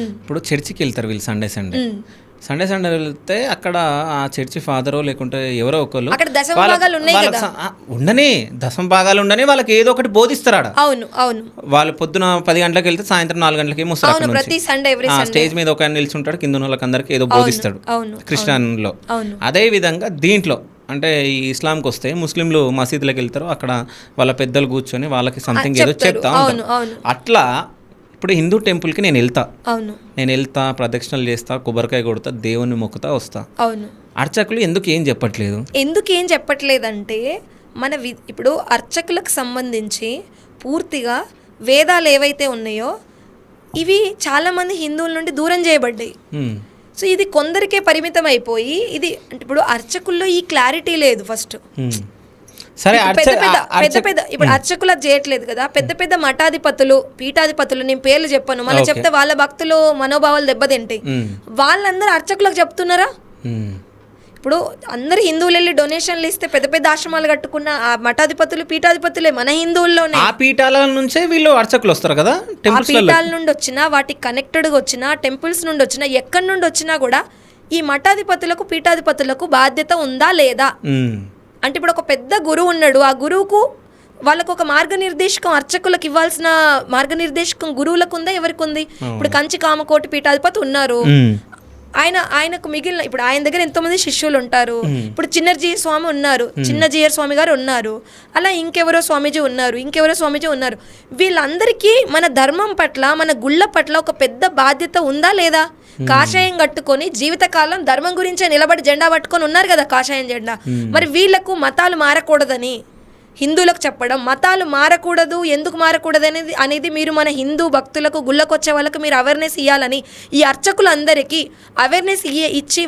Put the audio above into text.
ఇప్పుడు చర్చికి వెళ్తారు వీళ్ళు సండే వెళ్తే అక్కడ ఆ చర్చి ఫాదరో లేకుంటే ఎవరో ఒకళ్ళు అక్కడ దశమ భాగాలు ఉన్నాయి కదా, ఉండని దశమ భాగాలు ఉండని వాళ్ళకి ఏదో ఒకటి బోధిస్తారు ఆడ. అవును అవును, వాళ్ళు పొద్దున 10 గంటలకు వెళ్తే సాయంత్రం 4 గంటలకి అవును, ప్రతి సండే స్టేజ్ మీద ఒక ఆయన నిల్చుంటాడు, కింద వాళ్ళకి అందరికి ఏదో బోధిస్తాడు క్రిస్టియన్లో. అవును, అదే విధంగా దీంట్లో అంటే ఈ ఇస్లాంకి వస్తే ముస్లింలు మసీదులకు వెళ్తారు, అక్కడ వాళ్ళ పెద్దలు కూర్చొని వాళ్ళకి సంథింగ్ ఏదో చెప్తా ఉంటారు. అట్లా ఇప్పుడు హిందూ టెంపుల్కి నేను వెళ్తా ప్రదక్షిణలు చేస్తా, కొబ్బరికాయ కొడతా, దేవుని మొక్కుతా వస్తా. అవును, అర్చకులు ఎందుకు ఏం చెప్పట్లేదంటే మన ఇప్పుడు అర్చకులకు సంబంధించి పూర్తిగా వేదాలు ఏవైతే ఉన్నాయో ఇవి చాలా మంది హిందువుల నుండి దూరం చేయబడ్డాయి. సో ఇది కొందరికే పరిమితం అయిపోయి ఇది అంటే ఇప్పుడు అర్చకుల్లో ఈ క్లారిటీ లేదు. ఫస్ట్ సరే పెద్ద ఇప్పుడు అర్చకులు అది చేయట్లేదు కదా, పెద్ద పెద్ద మఠాధిపతులు పీఠాధిపతులు, నేను పేర్లు చెప్పను, మళ్ళీ చెప్తే వాళ్ళ భక్తులు మనోభావాలు దెబ్బతింటాయి. వాళ్ళందరూ అర్చకులకు చెప్తున్నారా? ఇప్పుడు అందరు హిందువులు వెళ్ళి డొనేషన్లు ఇస్తే పెద్ద పెద్ద ఆశ్రమాలు కట్టుకున్న ఆ మఠాధిపతులు పీఠాధిపతులే మన హిందువుల్లోనే. ఆ పీఠాల నుంచే వీళ్ళు అర్చకులు వస్తారు కదా, ఆ పీఠాల నుండి వచ్చినా, వాటికి కనెక్టెడ్గా వచ్చినా, టెంపుల్స్ నుండి వచ్చినా, ఎక్కడి నుండి వచ్చినా కూడా ఈ మఠాధిపతులకు పీఠాధిపతులకు బాధ్యత ఉందా లేదా అంటే ఇప్పుడు ఒక పెద్ద గురువు ఉన్నాడు, ఆ గురువుకు వాళ్ళకు ఒక మార్గనిర్దేశకం, అర్చకులకు ఇవ్వాల్సిన మార్గనిర్దేశకం గురువులకు ఉందా, ఎవరికి ఉంది? ఇప్పుడు కంచి కామకోటి పీఠాధిపతి ఉన్నారు, ఆయనకు మిగిలిన ఇప్పుడు ఆయన దగ్గర ఎంతోమంది శిష్యులు ఉంటారు. ఇప్పుడు చిన్నజీయర్ స్వామి ఉన్నారు, చిన్నజీయర్ స్వామి గారు ఉన్నారు, అలా ఇంకెవరో స్వామీజీ ఉన్నారు. వీళ్ళందరికీ మన ధర్మం పట్ల, మన గుళ్ళ పట్ల ఒక పెద్ద బాధ్యత ఉందా లేదా? కాషాయం కట్టుకొని జీవితకాలం ధర్మం గురించే నిలబడి జెండా పట్టుకొని ఉన్నారు కదా, కాషాయం జెండా. మరి వీళ్ళకు మతాలు మారకూడదని హిందువులకు చెప్పడం, మతాలు మారకూడదు, ఎందుకు మారకూడదు అనేది మీరు మన హిందూ భక్తులకు, గుళ్ళకు వచ్చే వాళ్ళకు మీరు అవేర్నెస్ ఇవ్వాలని, ఈ అర్చకులందరికీ అవేర్నెస్ ఇచ్చి